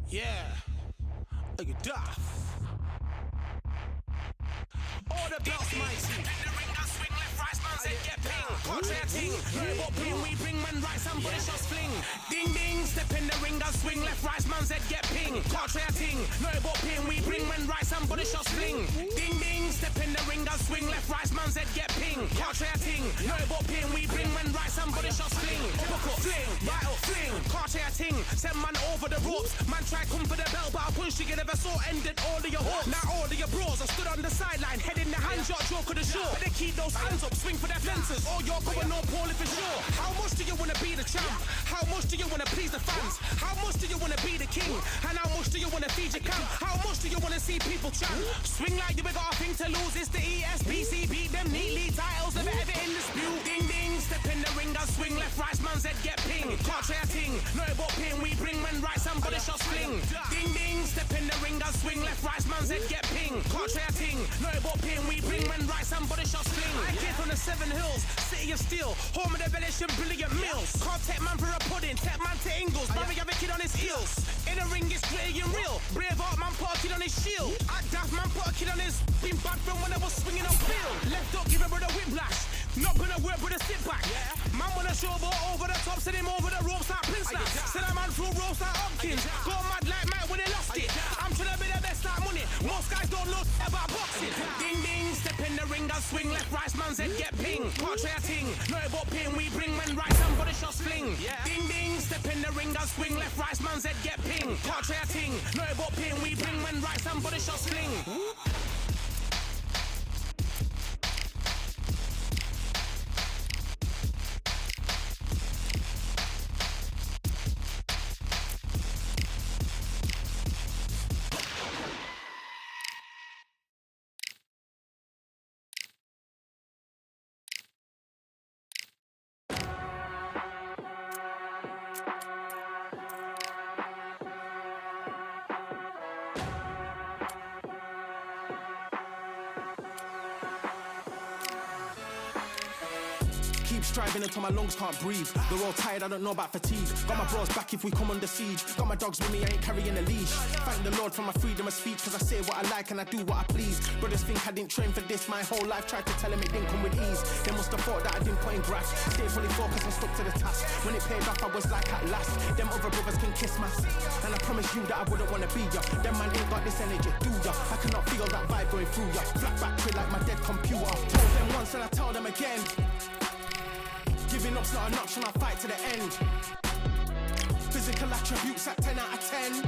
Yeah, like a duff. All the belts, mighty. In the ring, I swing left, right, man said get ping. Contrary ting, no about ping, we bring man right, somebody shots fling. Ding ding, step in the ring, I swing left, right, man said get ping. Contrary ting, no about ping, we bring man right, somebody shots fling. Ding ding, step in the ring, I swing left, right, man said get ping. Contrary ting, no about ping, we bring man right, somebody shots fling. Typical fling, right up fling. Contrary ting, send man over the ropes. Man try come for the belt, but I punched you, never saw ended all of your hopes. Now all of your bros, I stood on the sideline, head in the hand, shot, joke of the show. But they keep those hands up, swing for their fences. All you're going no Paul if it's sure. How much do you wanna be the champ? How much do you wanna please the fans? How much do you wanna be the king? And how much do you wanna feed your camp? How much do you wanna see people champ? Swing like you got a thing to lose. It's the ESBC, beat them neatly. Titles never ever in dispute. Ding ding, step in the ring, I swing left, right, man said get ping. Can't try a ting, no about ping. We bring man right, somebody shots fling. Ding ding, step in the ring, I swing left, right, man said get ping. Can't try a ting, no about ping. We bring man right, somebody shots fling. I came from the 7 Hills, city of steel, home of the village and brilliant meals. Can't take man for a pudding, take man to Ingles. Barry have a kid on his heels. In a ring, it's gritty and real. Braveheart man put a kid on his shield. At Daft man put a kid on his. Been bad from when I was swinging on field. Left up, give a brother whiplash. Not gonna work with a sit back. Man wanna show over the top, send him over the ropes like Prince Snap. Send a man through ropes like Hopkins. Go mad like Mike when he lost it. I'm trying to be the best like money. Most guys don't know about boxing. Ding ding, step in the ring, I swing left, right, man said get ping. Can't try a ting, no about ping. We bring man right, somebody shots fling. Ding ding, step in the ring, I swing left, right, man said get ping. Can't try a ting, no about ping. We bring man right, somebody shots fling. Striving until my lungs can't breathe. They're all tired, I don't know about fatigue. Got my bros back if we come under siege. Got my dogs with me, I ain't carrying a leash. Thank the Lord for my freedom of speech, cause I say what I like and I do what I please. Brothers think I didn't train for this my whole life. Tried to tell them it didn't come with ease. They must have thought that I didn't put in graft. Stayed fully focused and stuck to the task. When it paid off, I was like at last. Them other brothers can kiss my ass. And I promise you that I wouldn't wanna be ya. Them man ain't got this energy, do ya? I cannot feel that vibe going through ya. Flat back trip like my dead computer. Told them once and I tell them again. Giving up's not an option, I'll fight to the end. Physical attributes at 10 out of 10.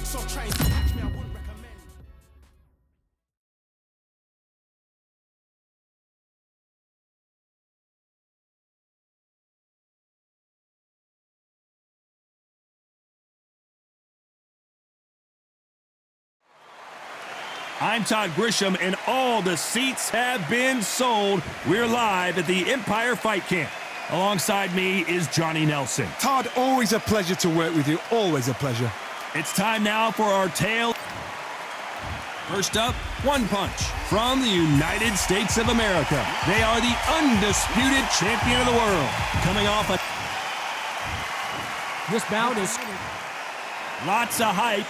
So trying to catch me, I wouldn't recommend. I'm Todd Grisham, and all the seats have been sold. We're live at the Empire Fight Camp. Alongside me is Johnny Nelson. Todd, always a pleasure to work with you. Always a pleasure. It's time now for our tale. First up, One Punch from the United States of America. They are the undisputed champion of the world. Coming off a... This bout is... Lots of hype.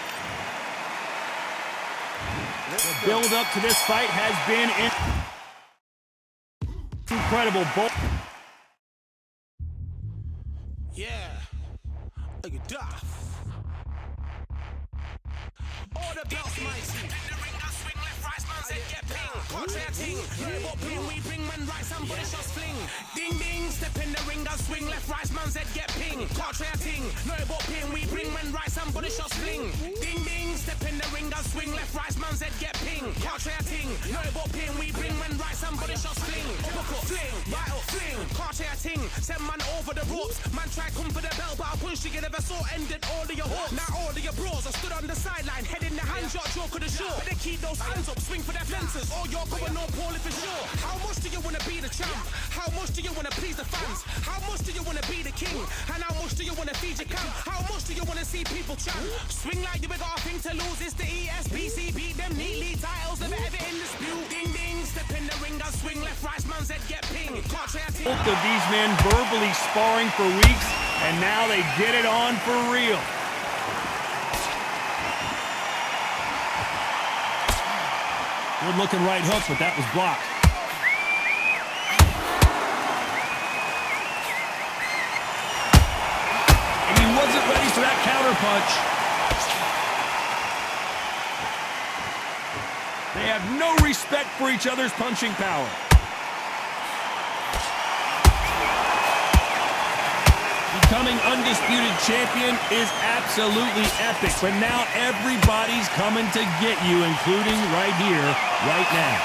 The build-up to this fight has been incredible. Yeah, like a duff. All the belts, mighty. In the ring, I swing left, right, man said get ping. Can't try a ting, no about ping. We bring man right, somebody shots fling. Ding ding, step in the ring, I swing left, right, man said get ping. Can't try a ting, no about ping. We bring man right, somebody shots fling. Ding ding, step in the ring, I swing left, right, man said get ping. Can't try a ting, no about ping. We bring man right, somebody shots fling. Typical fling, right up fling. Can't try a ting, send man over the ropes. Man try come for the belt, but I punched you, never saw ended all of your hopes. Now all of your bros, I stood on the sideline, head in the hand, shot, joke of the show. But they keep those hands up, swing for their fences. All you're going no Paul if it's sure. How much do you wanna be the champ? How much do you wanna please the fans? How much do you wanna be the king? And how much do you wanna feed your camp? How much do you wanna see people champ? Swing like you got a thing to lose. It's the ESBC, beat them neatly. Titles never ever in dispute. Ding ding, step in the ring, I swing left, right, man said get ping. Can't try a ting. Both of these men verbally sparring for weeks, and now they get it on for real. Good looking right hook, but that was blocked. And he wasn't ready for that counter punch. They have no respect for each other's punching power. Becoming undisputed champion is absolutely epic, but now everybody's coming to get you, including right here, right now.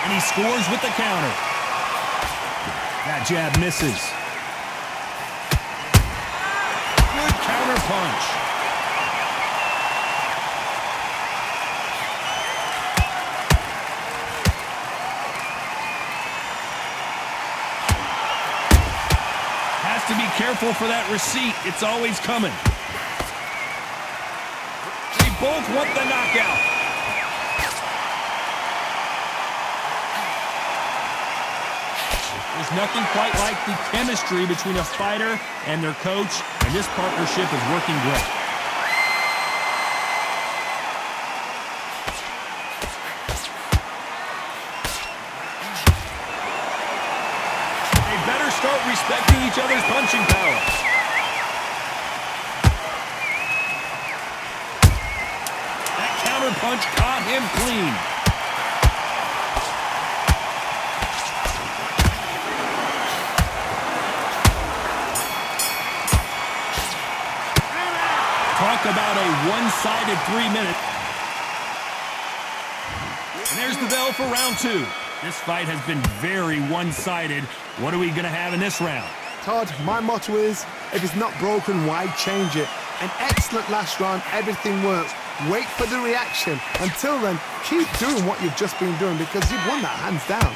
And he scores with the counter. That jab misses. Good counter punch. Has to be careful for that receipt. It's always coming. They both want the knockout. There's nothing quite like the chemistry between a fighter and their coach, and this partnership is working great. They better start respecting each other's punching power. That counter punch caught him clean. Talk about a one-sided 3 minute. And there's the bell for round 2. This fight has been very one-sided. What are we going to have in this round? Todd, my motto is, if it's not broken, why change it? An excellent last round, everything works. Wait for the reaction. Until then, keep doing what you've just been doing because you've won that hands down.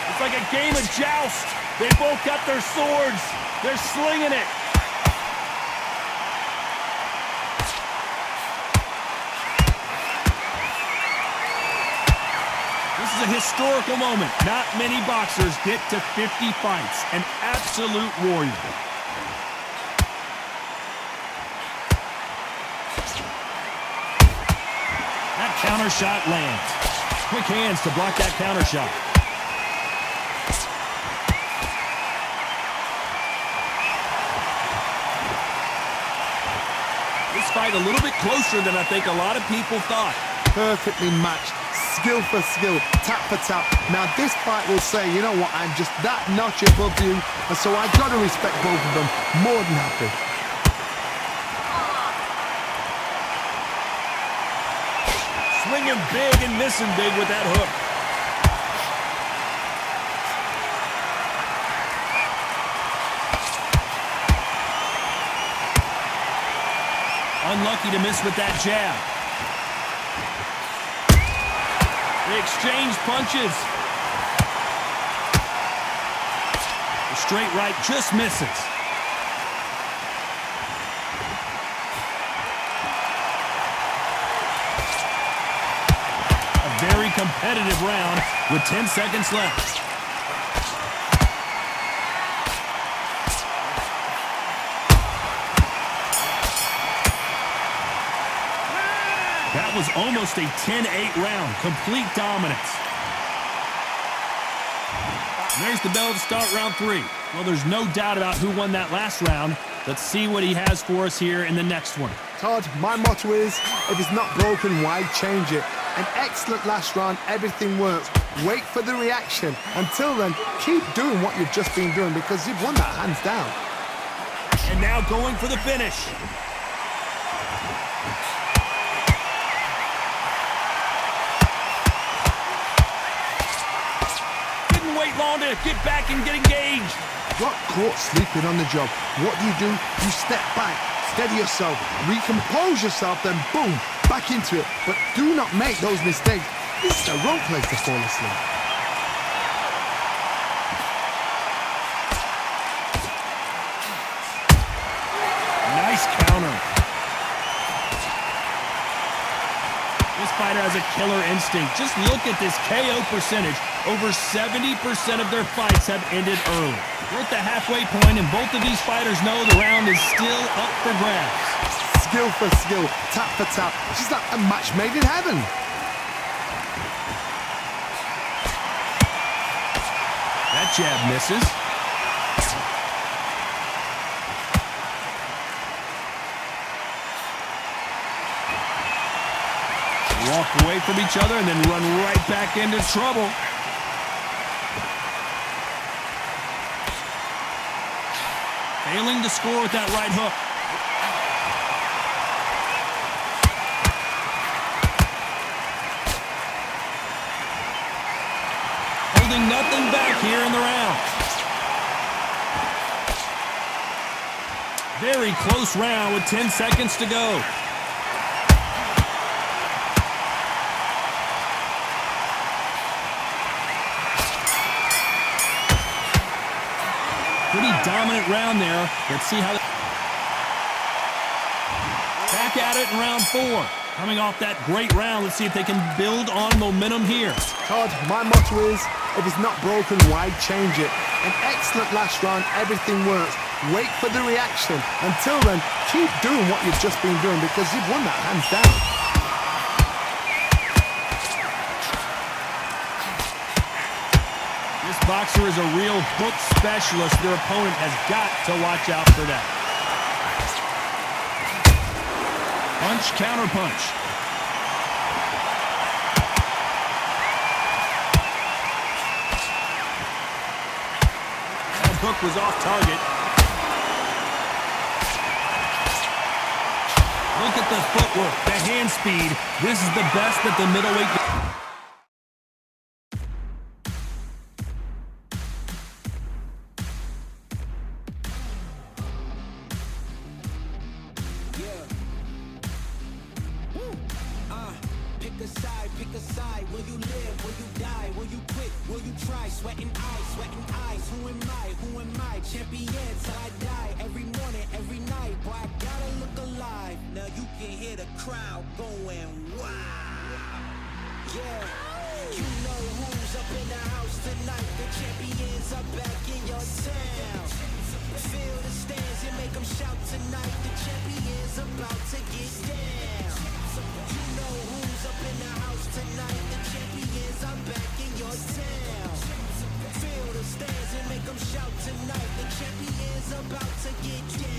It's like a game of joust. They both got their swords. They're slinging it. This is a historical moment. Not many boxers get to 50 fights. An absolute warrior. That counter shot lands. Quick hands to block that counter shot. Fight a little bit closer than I think a lot of people thought. Perfectly matched, skill for skill, tap for tap. Now this fight will say, you know what, I'm just that notch above you, and so I've got to respect both of them. More than happy. Swinging big and missing big with that hook. Unlucky to miss with that jab. They exchange punches. The straight right just misses. A very competitive round with 10 seconds left. That was almost a 10-8 round. Complete dominance. And there's the bell to start round 3. Well, there's no doubt about who won that last round. Let's see what he has for us here in the next one. Todd, my motto is, if it's not broken, why change it? An excellent last round, everything works. Wait for the reaction. Until then, keep doing what you've just been doing because you've won that hands down. And now going for the finish. Wait long to get back and get engaged. Got caught sleeping on the job. What do? You step back, steady yourself, recompose yourself, then boom, back into it. But do not make those mistakes. This is the wrong place to fall asleep. Nice counter. This fighter has a killer instinct. Just look at this KO percentage. Over 70% of their fights have ended early. We're at the halfway point, and both of these fighters know the round is still up for grabs. Skill for skill, tap for tap. It's just like a match made in heaven. That jab misses. Walk away from each other and then run right back into trouble. Failing to score with that right hook. Holding nothing back here in the round. Very close round with 10 seconds to go. Pretty dominant round there. Let's see how... Back at it in round 4. Coming off that great round, let's see if they can build on momentum here. Todd, my motto is, if it's not broken, why change it? An excellent last round, everything works. Wait for the reaction. Until then, keep doing what you've just been doing because you've won that hands down. This boxer is a real hook specialist. Their opponent has got to watch out for that. Punch, counter punch. That hook was off target. Look at the footwork, the hand speed. This is the best that the middleweight... Pick a side. Will you live? Will you die? Will you quit? Will you try? Sweating eyes. Who am I? Champion till I die. Every morning, every night. Boy, I gotta look alive. Now you can hear the crowd going wow. Yeah. You know who's up in the house tonight. The champions are back in your town. Feel the stands and make them shout tonight. The champions about to get down. You know who's up in the house tonight. The champions are back in your town. Feel the stands and make them shout tonight. The champions about to get down.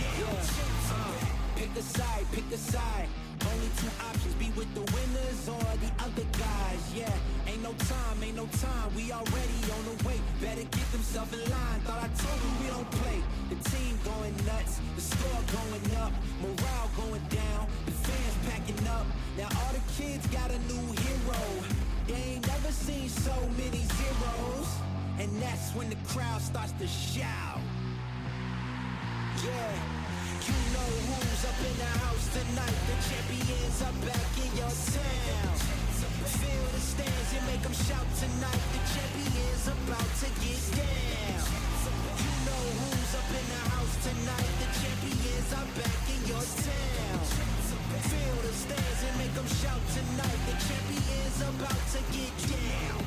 Pick a side. Only two options, be with the winners or the other guys. Yeah, ain't no time. We already on the way. Better get themselves in line. Thought I told you we don't play. The team going nuts, the score going up, morale going down, the fans packing up. Now all the kids got a new hero. They ain't never seen so many zeros. And that's when the crowd starts to shout. Yeah, you know who's up in the house tonight. The champions are back in your town. Feel the stands and make them shout tonight. The champions about to get down. You know who's up in the house tonight. The champions are back in your town. Feel the stands and make them shout tonight. The champions about to get down.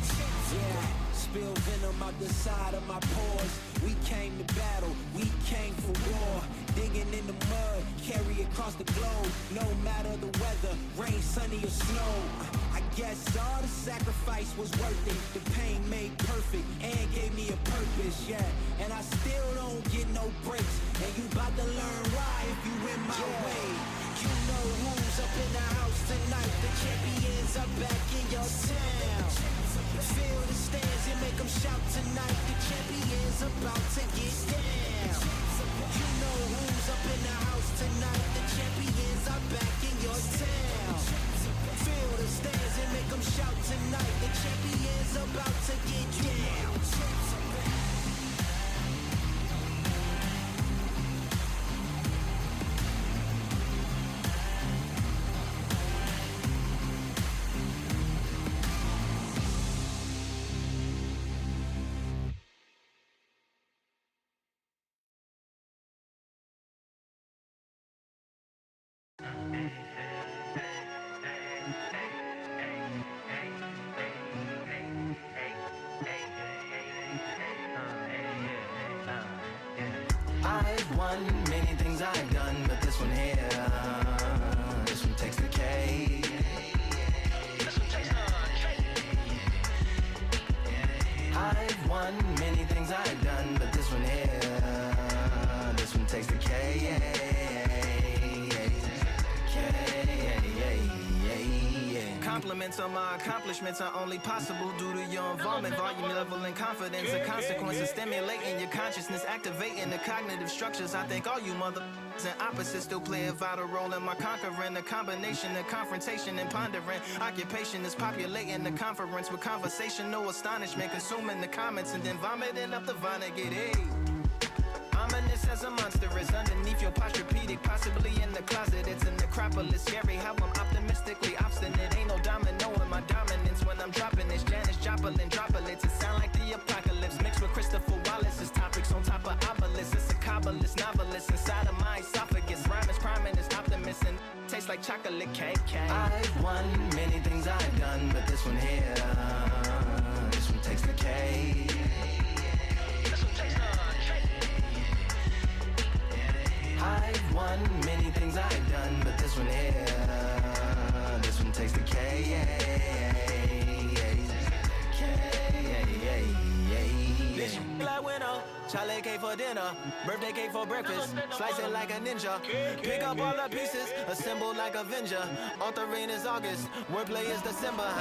Yeah, spill venom out the side of my pores. We came to battle, we came for war. Digging in the mud, carry across the globe. No matter the weather, rain, sunny or snow. I guess all the sacrifice was worth it. The pain made perfect and gave me a purpose, yeah. And I still don't get no breaks. And you bout to learn why if you in my way. You know who's up in the house tonight. The champions are back in your town. Feel the stands and make them shout tonight. The champions about to get down. You know who's up in the house tonight. The champions are back in your town. Feel the stands and make them shout tonight. The champions about to get down. compliments on my accomplishments are only possible due to your involvement, volume, level, and confidence. The consequences stimulating your consciousness, activating the cognitive structures. I think all you mother and opposites still play a vital role in my conquering. The combination of confrontation and pondering. Occupation is populating the conference with conversation, no astonishment, consuming the comments and then vomiting up the Vonnegut. Hey. Ominous as a monster is underneath your posturepedic, possibly in the closet. It's an necropolis, scary how I'm optimistically obstinate. Ain't no domino in my dominance when I'm dropping this. Janis Joplin droplets, it sound like the apocalypse mixed with Christopher Wallace's topics on top of obelisks. It's a kabbalist novelist inside of my esophagus. Rhyme is priming, is optimist and tastes like chocolate cake. I've won many things I've done, but this one here, this one takes the cake. I've won many things I've done, but this one here, this one takes the K. Like winner, Charlie cake for dinner, birthday cake for breakfast, slice it like a ninja, pick up all the pieces, assemble like Avenger. Authoring is August, wordplay is December.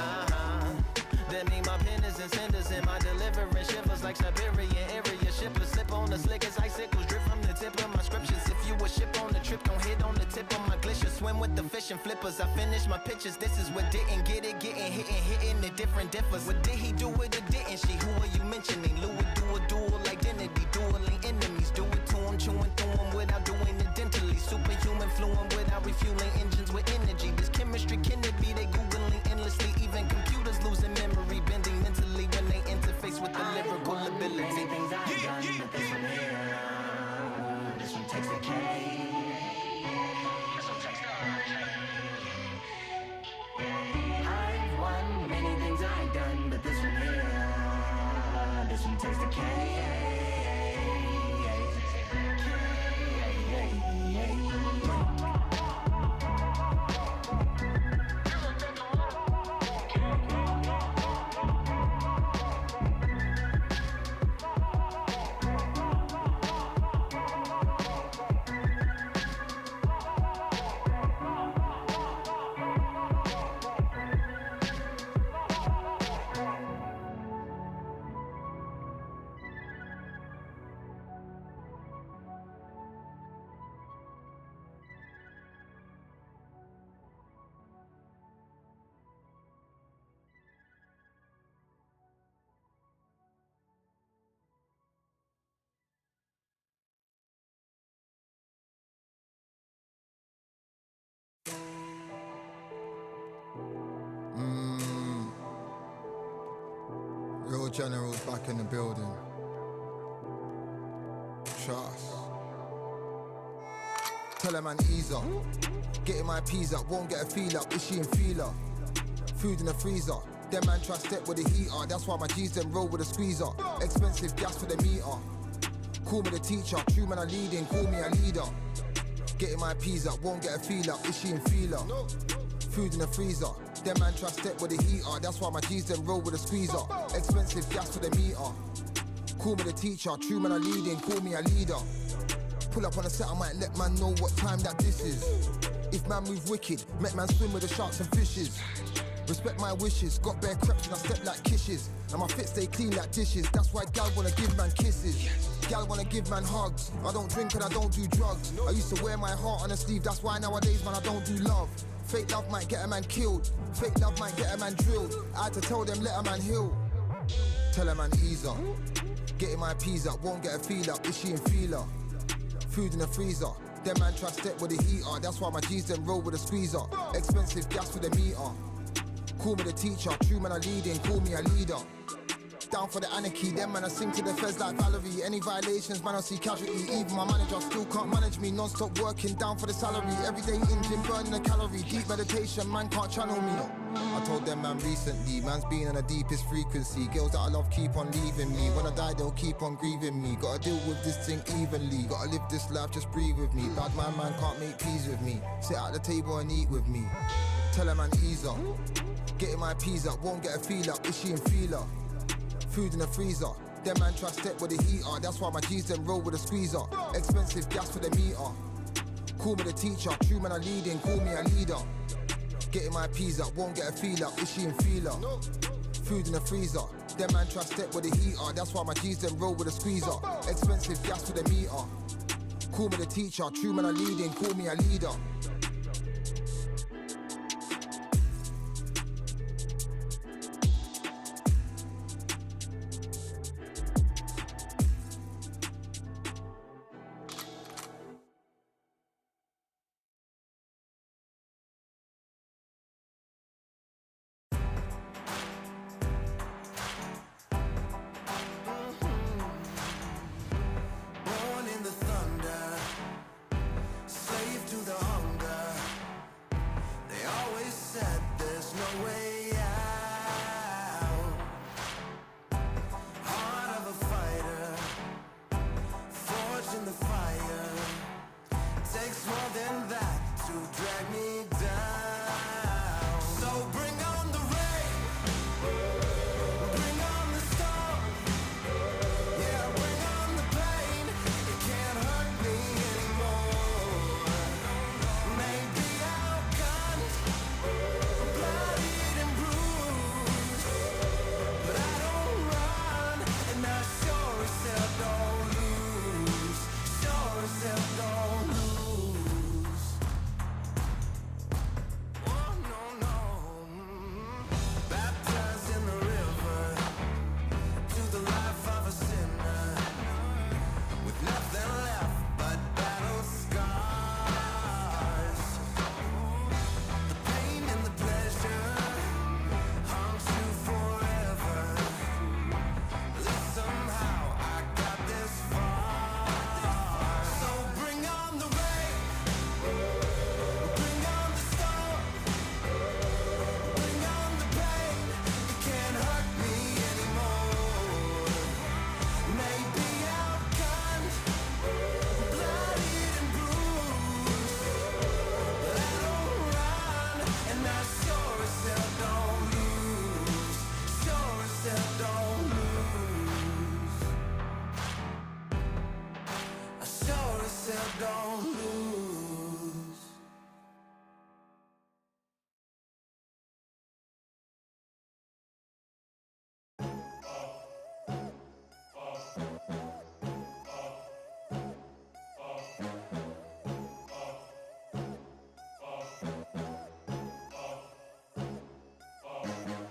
That mean my pen is in cinders and my delivery shivers like Siberian area shippers. Slip on the slickest icicles, drip from the tip of my scriptures. If you a ship on the trip, don't hit on the tip of my glacier. Swim with the fish and flippers. I finish my pitches. This is what didn't get it, getting hitting the different differs. What did he do with it? Didn't she? Who are you mentioning? Lou would do a dual identity, dueling enemies. Do it to him, chewing through him without doing it dentally. Superhuman, fluent without refueling engines with energy. This chemistry can it be? They googling endlessly. Even computers losing memory, bending mentally when they interface with the lyrical ability. Things I've done, but this one here, this one takes the K. This one takes the I've won many things I've done, but this one here, this one takes the K. Real generals back in the building. Trust. Tell a man ease up. Getting my peas up, won't get a feel up. Is she in feeler? Food in the freezer. Them man try step with the heater. That's why my G's them roll with a squeezer. Expensive gas for the meter. Call me the teacher. True man I leading, call me a leader. Getting my peas up, won't get a feel up. Is she in feeler? Food in the freezer. Them man try step with the heater. That's why my G's them roll with a squeezer. Expensive gas for the meter. Call me the teacher. True man I leading, call me a leader. Pull up on the set, I might let man know what time that this is. If man move wicked, make man swim with the sharks and fishes. Respect my wishes, got bare creps and I step like kisses. And my fit stay clean like dishes. That's why gal wanna give man kisses. Gal wanna give man hugs. I don't drink and I don't do drugs. I used to wear my heart on a sleeve. That's why nowadays man I don't do love. Fake love might get a man killed. Fake love might get a man drilled. I had to tell them let a man heal. Tell a man ease up. Getting my peas up, won't get a feel up. Is she in feeler? Food in the freezer. Them man try step with the heater. That's why my G's them roll with a squeezer. Expensive gas for the meter. Call me the teacher. True man I leading, call me a leader. Down for the anarchy, them man I sing to the feds like Valerie. Any violations, man I see casualty. Even my manager still can't manage me. Non-stop working, down for the salary. Everyday in gym, burning a calorie. Deep meditation, man can't channel me. I told them man recently, man's been on the deepest frequency. Girls that I love keep on leaving me. When I die they'll keep on grieving me. Gotta deal with this thing evenly. Gotta live this life, just breathe with me. Bad man can't make peace with me. Sit at the table and eat with me. Tell a man ease up. Getting my peas up, won't get a feel up. Is she in feeler? Food in the freezer. Them man try step with the heater. That's why my G's them roll with a squeezer. Expensive gas for the meter. Call me the teacher. True man I leading, call me a leader. Getting my peas up, won't get a feel up. Is she in feeler? Food in the freezer. Them man try step with the heater. That's why my G's them roll with a squeezer. Expensive gas with a meter. Call me the teacher. True man I leading. Call me a leader.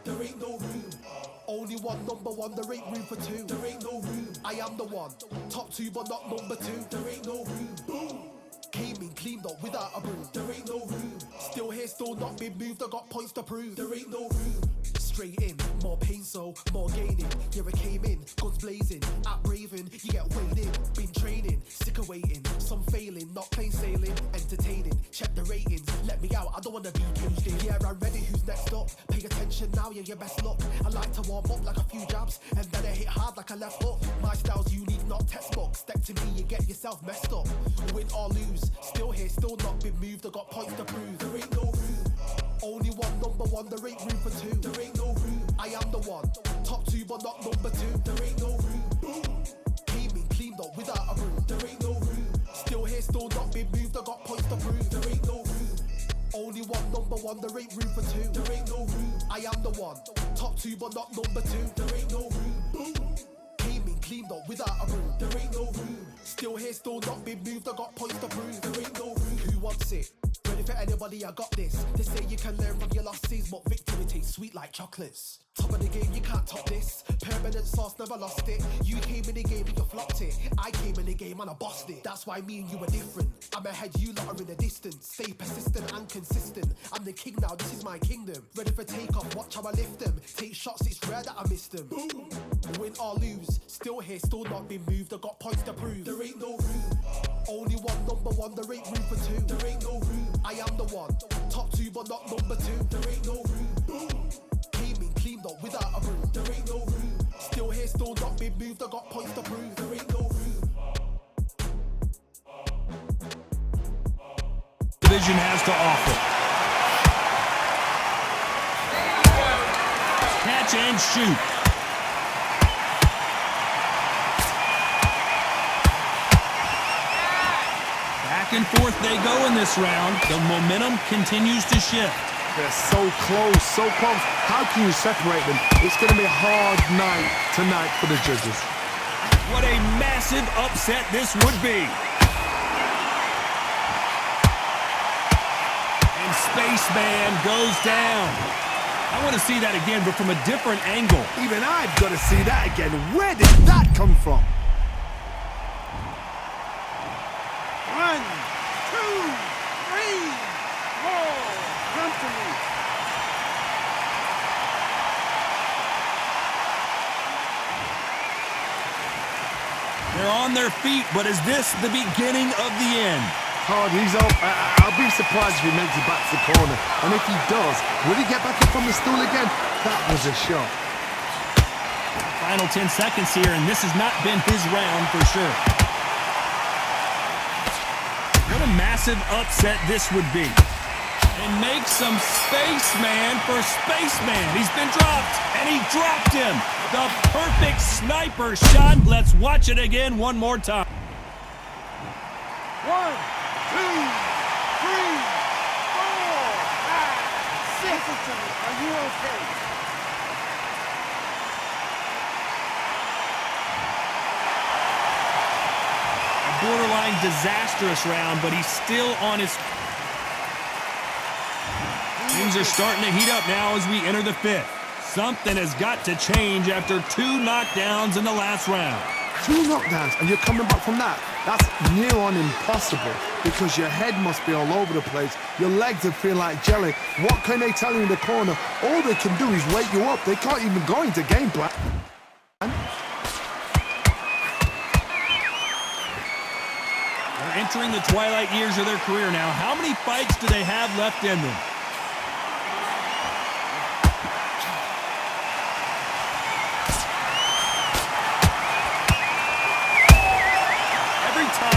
There ain't no room. Only one number one, there ain't room for two. There ain't no room. I am the one. Top two, but not number two. There ain't no room. Boom. Came in cleaned up without a broom. There ain't no room. Still here, still not been moved. I got points to prove. There ain't no room. Straight in, more pain, so more gaining. Yeah, I came in, guns blazing, at Raven, you get weighed in. Been training, sick of waiting, some failing, not plain sailing, entertaining. Check the ratings, let me out, I don't wanna be caged in. Yeah, I'm ready, who's next up? Pay attention now, yeah, your best luck. I like to warm up like a few jabs, and then I hit hard like a left hook. My style's unique, not textbook. Step to me, you get yourself messed up. Win or lose, still here, still not been moved. I got points to prove. There ain't no room. Only one number one, there ain't room for two. There ain't no room. I am the one. Top two, but not number two. There ain't no room. Boom. Came in cleaned up without a broom. There ain't no room. Still here, still not been moved. I got points to prove. There ain't no room. Only one number one, there ain't room for two. There ain't no room. I am the one. Top two, but not number two. There ain't no room. Boom. Came in cleaned up without a broom. There ain't no room. Still here, still not been moved. I got points to prove. There ain't no room. Who wants it? Ready for anybody, I got this. They say you can learn from your losses, but victory tastes sweet like chocolates. Top of the game, you can't top this. Permanent sauce, never lost it. You came in the game and you flopped it. I came in the game and I bossed it. That's why me and you are different. I'm ahead, you lot are in the distance. Stay persistent and consistent. I'm the king now, this is my kingdom. Ready for takeoff, watch how I lift them. Take shots, it's rare that I miss them. Boom. Win or lose, still here, still not been moved. I got points to prove. There ain't no room. Only one number one, there ain't room for two. There ain't no room. I am the one. Top two, but not number two. There ain't no room. Boom. Came in cleaned up without a broom. There ain't no room. Still here, still not been moved. I got points to prove. There ain't no room. Division has to offer. Catch and shoot. Back and forth they go in this round. The momentum continues to shift. They're so close, so close. How can you separate them? It's going to be a hard night tonight for the judges. What a massive upset this would be. And Spaceman goes down. I want to see that again, but from a different angle. Even I've got to see that again. Where did that come from? 1, 2, 3, 4. Come to me. They're on their feet, but is this the beginning of the end? Hard, he's up. I'll be surprised if he makes it back to the corner. And if he does, will he get back up from the stool again? That was a shot. Final 10 seconds here, and this has not been his round for sure. What a massive upset this would be. And make some spaceman for Spaceman. He's been dropped, and he dropped him. The perfect sniper shot. Let's watch it again one more time. 1, 2, 3, 4, 5, 6. Are you okay? A borderline disastrous round, but he's still on his... Things are starting to heat up now as we enter the 5th. Something has got to change after 2 knockdowns in the last round. 2 knockdowns, and you're coming back from that. That's near on impossible, because your head must be all over the place. Your legs would feel like jelly. What can they tell you in the corner? All they can do is wake you up. They can't even go into game plan. They're entering the twilight years of their career now. How many fights do they have left in them?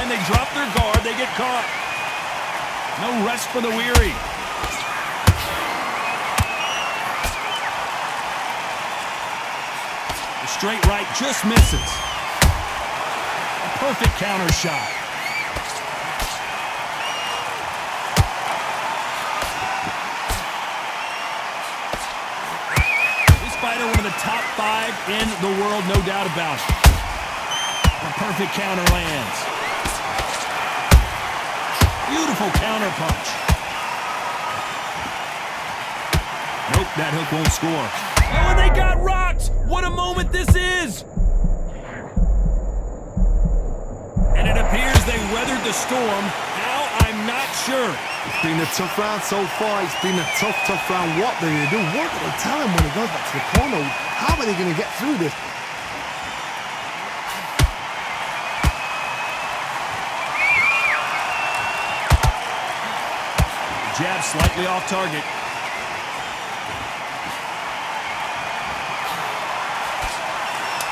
They drop their guard, they get caught. No rest for the weary. The straight right just misses. A perfect counter shot. This fighter, one of the top 5 in the world, no doubt about it. A perfect counter lands. Beautiful counter punch. Nope, that hook won't score. Oh, and they got rocked! What a moment this is! And it appears they weathered the storm. Now I'm not sure. It's been a tough round so far. It's been a tough round. What are they going to do? What are they tell him when he goes back to the corner? How are they going to get through this? Jab slightly off target.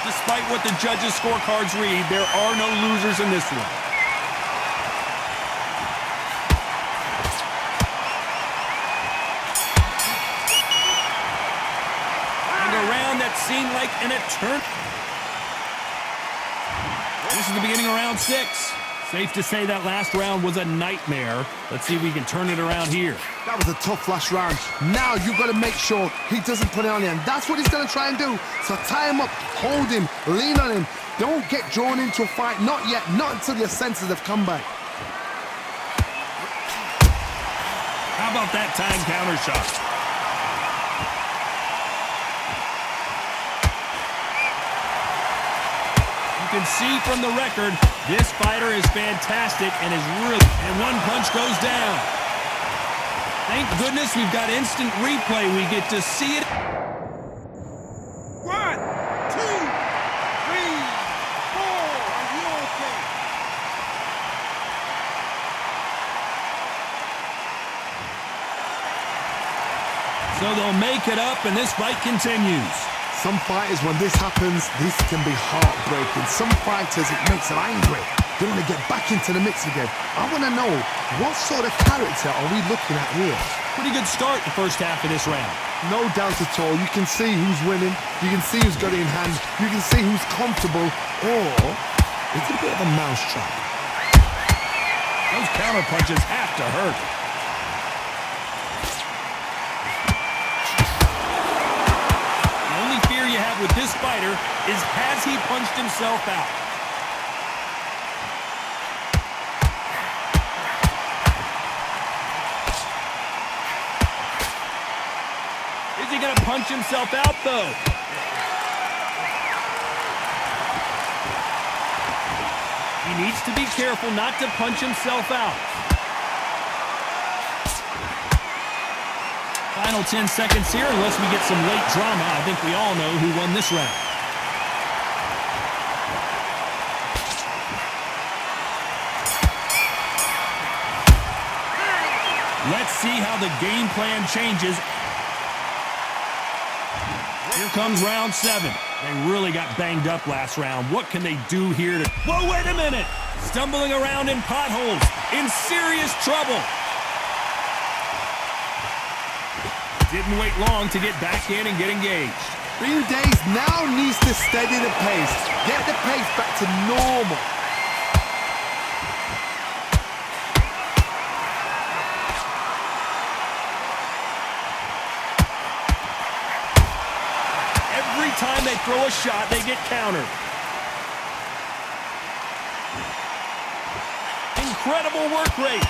Despite what the judges' scorecards read, there are no losers in this one. And a round that seemed like an eternity. This is the beginning of round 6. Safe to say that last round was a nightmare. Let's see if we can turn it around here. That was a tough last round. Now you've got to make sure he doesn't put it on you, and that's what he's going to try and do. So tie him up, hold him, lean on him. Don't get drawn into a fight. Not yet. Not until your senses have come back. How about that time counter shot? You can see from the record, this fighter is fantastic and is really... And one punch goes down. Thank goodness we've got instant replay. We get to see it. 1, 2, 3, 4. Are you okay? So they'll make it up, and this fight continues. Some fighters, when this happens, this can be heartbreaking. Some fighters, it makes them angry. They want to get back into the mix again. I want to know, what sort of character are we looking at here? Pretty good start the first half of this round. No doubt at all. You can see who's winning. You can see who's got it in hand. You can see who's comfortable. Or it's a bit of a mousetrap. Those counter punches have to hurt. is, has he punched himself out? Is he going to punch himself out, though? He needs to be careful not to punch himself out. Final 10 seconds here, unless we get some late drama. I think we all know who won this round. Let's see how the game plan changes. Here comes round 7. They really got banged up last round. What can they do here to... Whoa, wait a minute! Stumbling around in potholes, in serious trouble. Didn't wait long to get back in and get engaged. Green Days now needs to steady the pace. Get the pace back to normal. Every time they throw a shot, they get countered. Incredible work rate.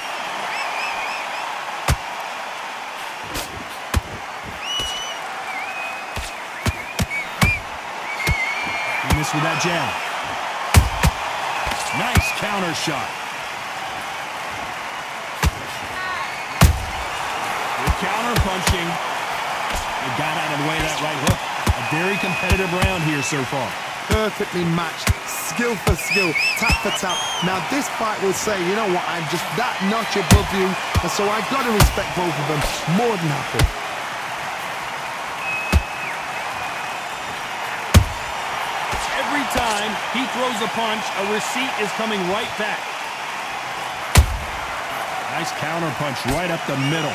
He missed with that jab. Nice counter shot. Good counter punching. They got out of the way of that right hook. A very competitive round here so far. Perfectly matched, skill for skill, tap for tap. Now this fight will say, you know what, I'm just that notch above you, and so I've got to respect both of them. More than happy. Every time he throws a punch, a receipt is coming right back. Nice counter punch right up the middle.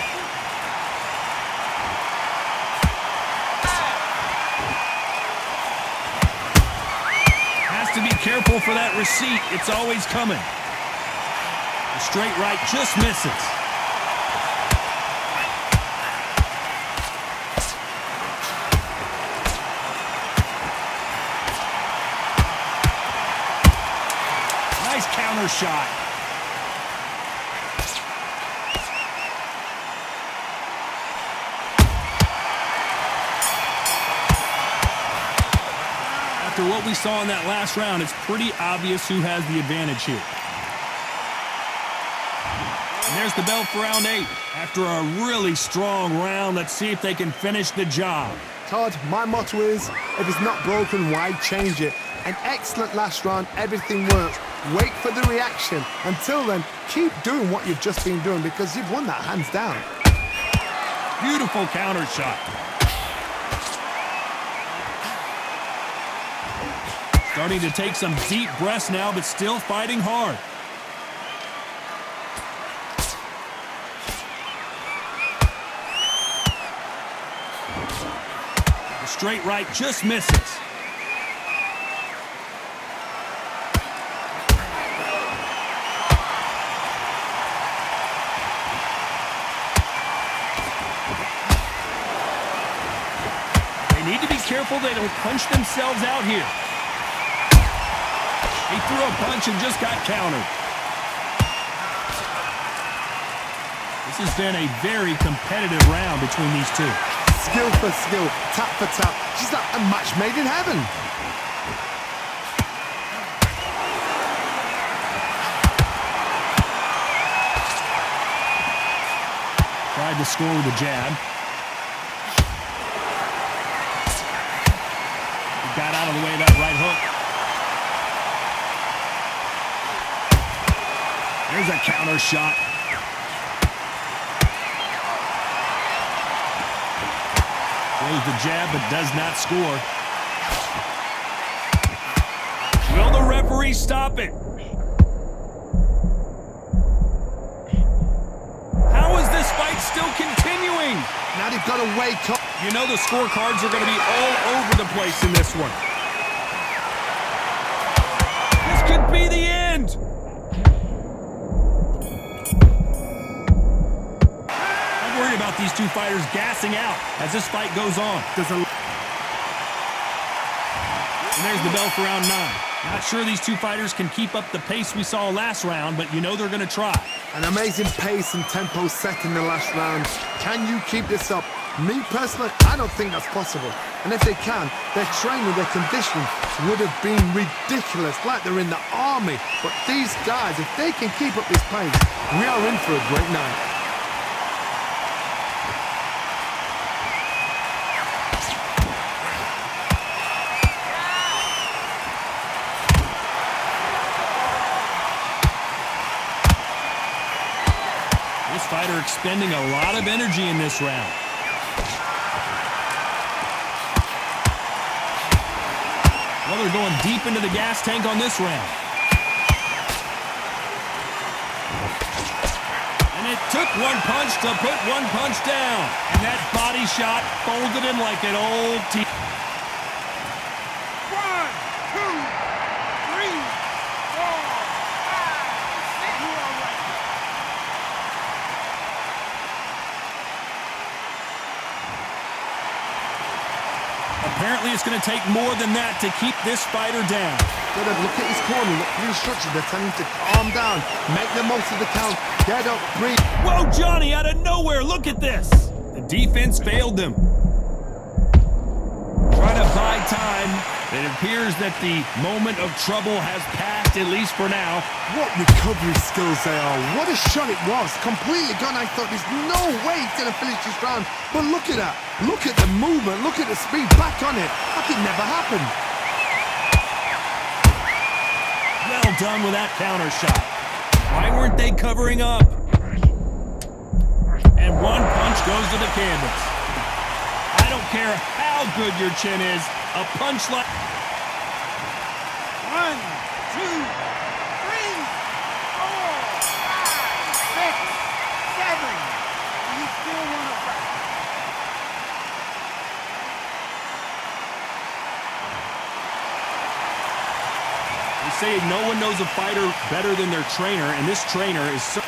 To be careful for that receipt. It's always coming. The straight right just misses. Nice counter shot. After what we saw in that last round, it's pretty obvious who has the advantage here. And there's the bell for round 8. After a really strong round, let's see if they can finish the job. Todd, my motto is, if it's not broken, why change it? An excellent last round, everything works. Wait for the reaction. Until then, keep doing what you've just been doing because you've won that hands down. Beautiful counter shot. Starting to take some deep breaths now, but still fighting hard. The straight right just misses. They need to be careful they don't punch themselves out here. He threw a punch and just got countered. This has been a very competitive round between these two. Skill for skill, tap for tap. Just like a match made in heaven. Tried to score with a jab. He got out of the way of that right hook. There's a counter shot. Throws the jab, but does not score. Will the referee stop it? How is this fight still continuing? Now they've got to wake up. You know the scorecards are going to be all over the place in this one. This could be the end. About these two fighters gassing out as this fight goes on. And there's the bell for round 9. Not sure these two fighters can keep up the pace we saw last round, but you know they're going to try. An amazing pace and tempo set in the last round. Can you keep this up? Me personally, I don't think that's possible. And if they can, their training, their conditioning would have been ridiculous, like they're in the army. But these guys, if they can keep up this pace, we are in for a great night. This fighter expending a lot of energy in this round. Well, they're going deep into the gas tank on this round. And it took one punch to put one punch down. And that body shot folded him like an old team. 1, 2, 3, 4, 5, 6. Apparently, it's going to take more than that to keep this fighter down. Look at his corner, look at the instructions. They're telling him to calm down, make the most of the count, get up, breathe. Whoa, Johnny, out of nowhere, look at this. The defense failed them. Trying to buy time. It appears that the moment of trouble has passed, at least for now. What recovery skills they are. What a shot it was. Completely gone. I thought there's no way he's going to finish this round. But look at that. Look at the movement. Look at the speed. Back on it. Like it never happened. Well done with that counter shot. Why weren't they covering up? And one punch goes to the canvas. I don't care how good your chin is. A punch like... 1, 2, 3, 4, 5, 6. You still want to fight. They say no one knows a fighter better than their trainer, and this trainer is so...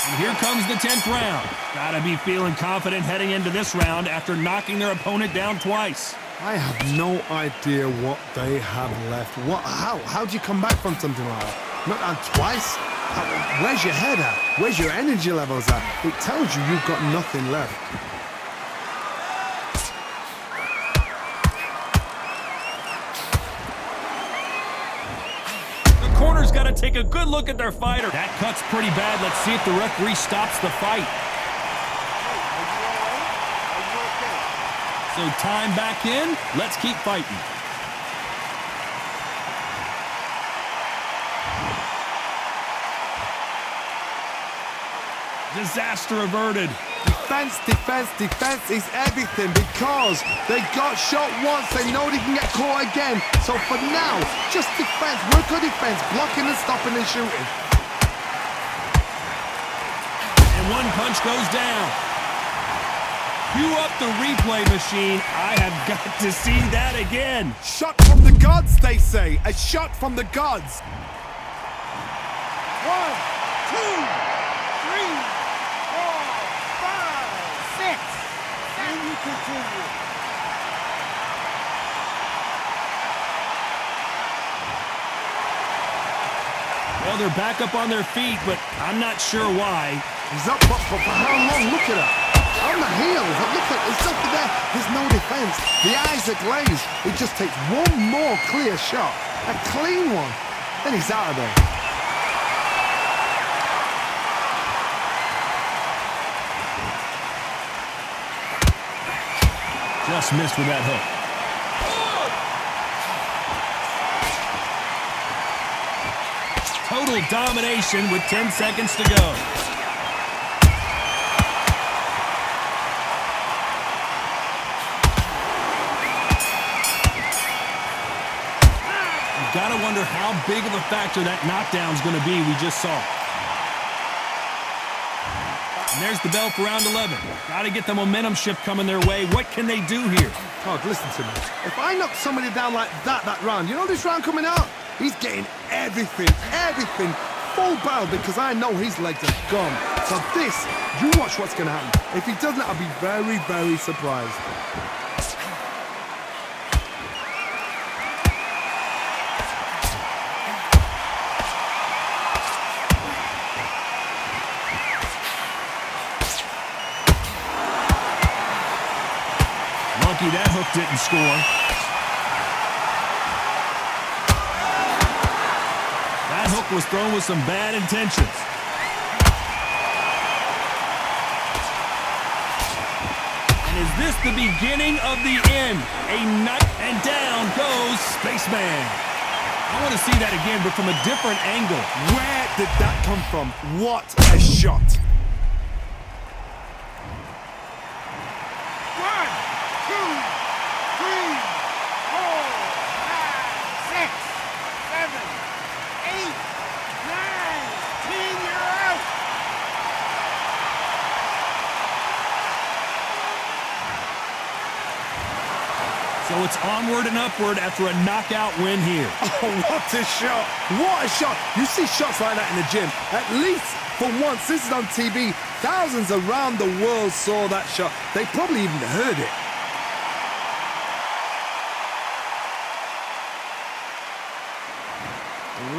And here comes the 10th round. Gotta be feeling confident heading into this round after knocking their opponent down twice. I have no idea what they have left. How do you come back from something like that? Not down twice? Where's your head at? Where's your energy levels at? It tells you you've got nothing left. Corner's got to take a good look at their fighter. That cut's pretty bad. Let's see if the referee stops the fight. So time back in. Let's keep fighting. Disaster averted. Defense, defense, defense is everything because they got shot once. They know they can get caught again. So for now, just defense. Work on defense, blocking and stopping and shooting. And one punch goes down. Cue up the replay machine. I have got to see that again. Shot from the gods, they say. A shot from the gods. 1, 2, 3, 4, 5, 6. And you continue. Well, they're back up on their feet, but I'm not sure why. He's up, but for how long? Look at that. On the heels, look at it's up there. There's no defense. The eyes are glazed. It just takes one more clear shot, a clean one, then he's out of there. Just missed with that hook. Total domination with 10 seconds to go. You've got to wonder how big of a factor that knockdown's going to be we just saw. And there's the bell for round 11. Got to get the momentum shift coming their way. What can they do here? Todd, listen to me. If I knock somebody down like that round, you know this round coming out? He's getting everything full barrel because I know his legs are gone. So this, you watch what's going to happen. If he doesn't, I'll be very, very surprised. lucky that hook didn't score. That hook was thrown with some bad intentions. And is this the beginning of the end? And down goes Spaceman. I want to see that again, but from a different angle. Where did that come from? What a shot. 1, 2, 3, 4, 5, 6, 7, 8, 9, 10, you're out. So it's onward and upward after a knockout win here. Oh, what a shot. What a shot. You see shots like that in the gym. At least for once, this is on TV. Thousands around the world saw that shot. They probably even heard it.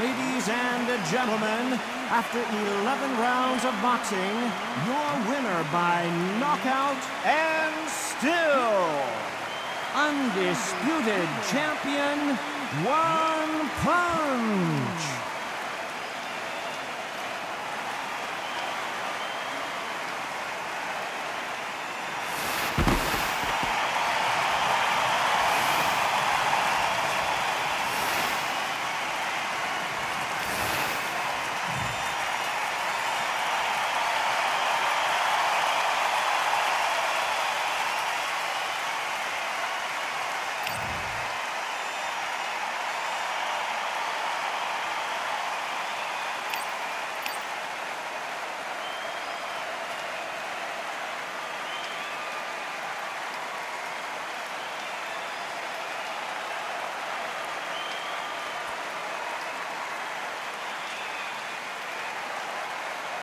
Ladies and gentlemen, after 11 rounds of boxing, your winner by knockout and still undisputed champion, One Punch.